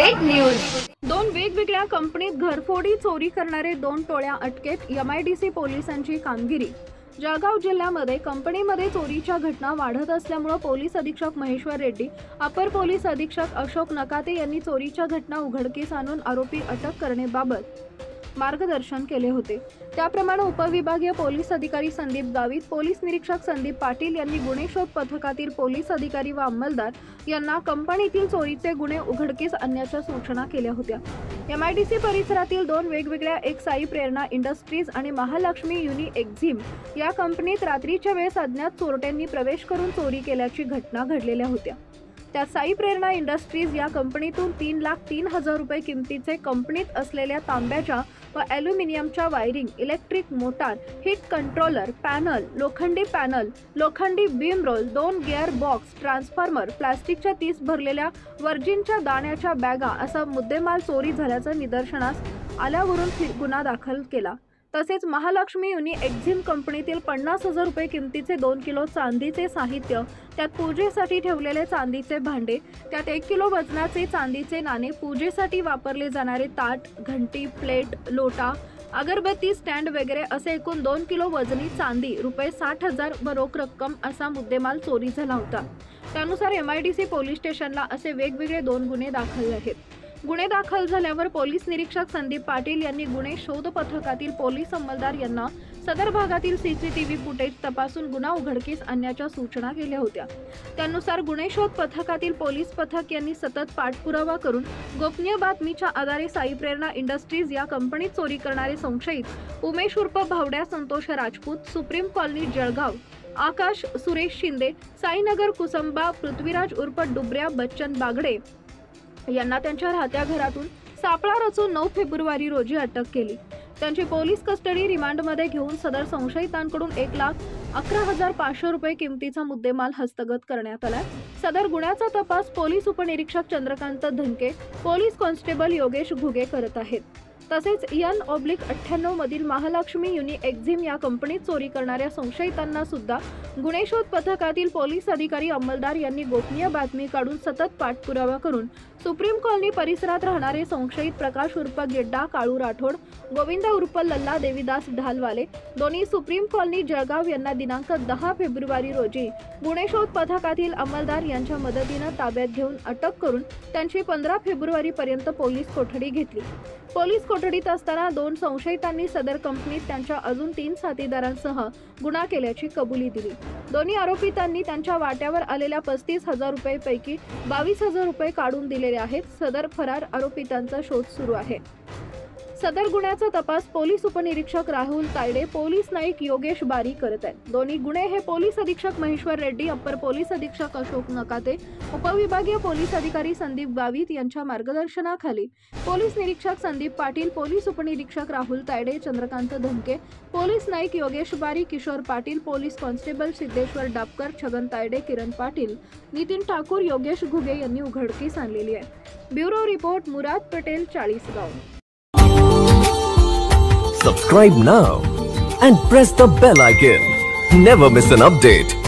Update news. दोन वेगवेगळ्या कंपनीत घरफोडी चोरी करणारे 2 टोळ्या अटकेत। MIDC पोलिसांची कामगिरी। जळगाव जिल्ह्यामध्ये कंपनीमध्ये चोरीच्या घटना वाढत असल्यामुळे पोलीस अधीक्षक महेश्वर रेड्डी, अपर पोलीस अधीक्षक अशोक नकाते यांनी चोरीच्या घटना उघडकीस आणून आरोपी अटक करण्याबाबत मार्गदर्शन केले होते। त्याप्रमाणे उपविभागीय पोलीस अधिकारी संदीप गावित, पोलीस निरीक्षक संदीप पाटील यांनी गुन्हे शोध पथकातील पोलीस अधिकारी व अंमलदार यांना कंपनीतील चोरीचे गुन्हे उघडकीस आणण्याच्या सूचना केल्या होत्या। MIDC परिसरातील 2 वेगवेगळ्या एक साई प्रेरणा इंडस्ट्रीज आणि महालक्ष्मी युनि एक्झिम या कंपनीत रात्रीच्या वेळेस अज्ञात चोरट्यांनी प्रवेश करून चोरी केल्याची घटना घडलेल्या होत्या। त्या साई प्रेरणा इंडस्ट्रीज या कंपनीतून 3,03,000 रुपये किमतीचे कंपनीत असलेल्या तांब्याच्या व ॲल्युमिनियमच्या wiring, electric motor, heat controller panel, लोखंडी beam roll, 2 gear box, transformer, प्लास्टिकच्या 30 भरलेल्या वर्जिनच्या दाण्याच्या बॅगा असा मुद्देमाल चोरी झाल्याचं निदर्शनास आल्यावरून गुन्हा दाखल केला। तसेच महालक्ष्मी युनि एक्झिम कंपनीतील 50,000 रुपये किमतीचे 2 किलो चांदीचे साहित्य, त्यात पूजेसाठी ठेवलेले चांदीचे भांडे, त्यात 1 किलो वजनाचे चांदीचे नाणे, पूजेसाठी वापरले जाणारे ताट, घंटी, प्लेट, लोटा, अगरबत्ती स्टँड वगैरे असे एकूण 2 किलो वजनी चांदी, रुपये 60,000 व रोख रक्कम असा मुद्देमाल चोरी झाला होता। त्यानुसार MIDC पोलीस स्टेशनला असे वेगवेगळे 2 गुन्हे दाखल आहेत। गुन्हे दाखल झाल्यावर पोलीस निरीक्षक संदीप पाटील यांनी गुन्हे शोध पथकातील पोलीस अंमलदार यांना सदर भागातील CCTV फुटेज तपासून गुन्हा उघडकीस आणण्याच्या सूचना केल्या होत्या। त्यानुसार गुन्हे शोध पथकातील पोलीस पथक यांनी सतत पाठपुरावा करून गोपनीय बातमीच्या आधारे साई प्रेरणा इंडस्ट्रीज या कंपनीत चोरी करणारे संशयित उमेश उर्फ भावड्या संतोष राजपूत, सुप्रीम कॉलनी जळगाव, आकाश सुरेश शिंदे, साईनगर कुसुंबा, पृथ्वीराज उर्फ डुबऱ्या बच्चन बागडे यांना त्यांच्या राहत्या घरातून सापळा रचून 9 फेब्रुवारी रोजी अटक केली। त्यांची पोलीस कस्टडी रिमांडमध्ये घेऊन सदर संशयितांकडून 1,11,500 रुपये किमतीचा मुद्देमाल हस्तगत करण्यात आला। सदर गुन्ह्याचा तपास पोलीस उपनिरीक्षक चंद्रकांत धनके, पोलीस कॉन्स्टेबल योगेश घुगे करत आहेत। तसेच N/98 मधील महालक्ष्मी युनि एक्झिम या कंपनीत चोरी करणाऱ्या संशयितांना सुद्धा गुन्हे शोध पथकातील पोलीस अधिकारी अंमलदार यांनी गोपनीय बातमी काढून सतत पाठपुरावा करून सुप्रीम कॉलनी परिसरात राहणारे संशयित प्रकाश उर्फ गिड्डा काळू राठोड, गोविंद उर्फ लल्ला देवीदास ढालवाले, दोन्ही सुप्रीम कॉलनी जळगाव यांना दिनांक 10 फेब्रुवारी रोजी गुन्हे शोध पथकातील अंमलदार यांच्या मदतीने ताब्यात घेऊन अटक करून त्यांची 15 फेब्रुवारी पर्यंत पोलीस कोठडी घेतली। पोलीस कोठडीत असताना 2 संशयितांनी सदर कंपनीत त्यांच्या अजून 3 साथीदारांसह गुन्हा केल्याची कबुली दिली। दोन्ही आरोपितांनी त्यांच्या वाट्यावर आलेल्या 35,000 रुपयांपैकी 22,000 रुपये काढून दिलेले आहेत। सदर फरार आरोपितांचा शोध सुरू आहे। सदर गुन्ह्याचा तपास पोलीस उपनिरीक्षक राहुल तायडे, पोलीस नाईक योगेश बारी करत आहेत। दोन्ही गुन्हे हे पोलीस अधीक्षक महेश्वर रेड्डी, अप्पर पोलीस अधीक्षक अशोक नकाते, उपविभागीय पोलीस अधिकारी संदीप गावित यांच्या मार्गदर्शनाखाली पोलीस निरीक्षक संदीप पाटील, पोलीस उपनिरीक्षक Rahul Tayde, Chandrakant Dhanke, police naik Yogesh Bari, Kishor Patil, police constable Siddheshwar Dapkar, Chhagan Tayde, Kiran Patil, Nitin Thakur, Yogesh Ghuge यांनी उघडकीस आणलेली आहे। ब्युरो रिपोर्ट मुराद पटेल, 40गाव। Subscribe now and press the bell icon. Never miss an update.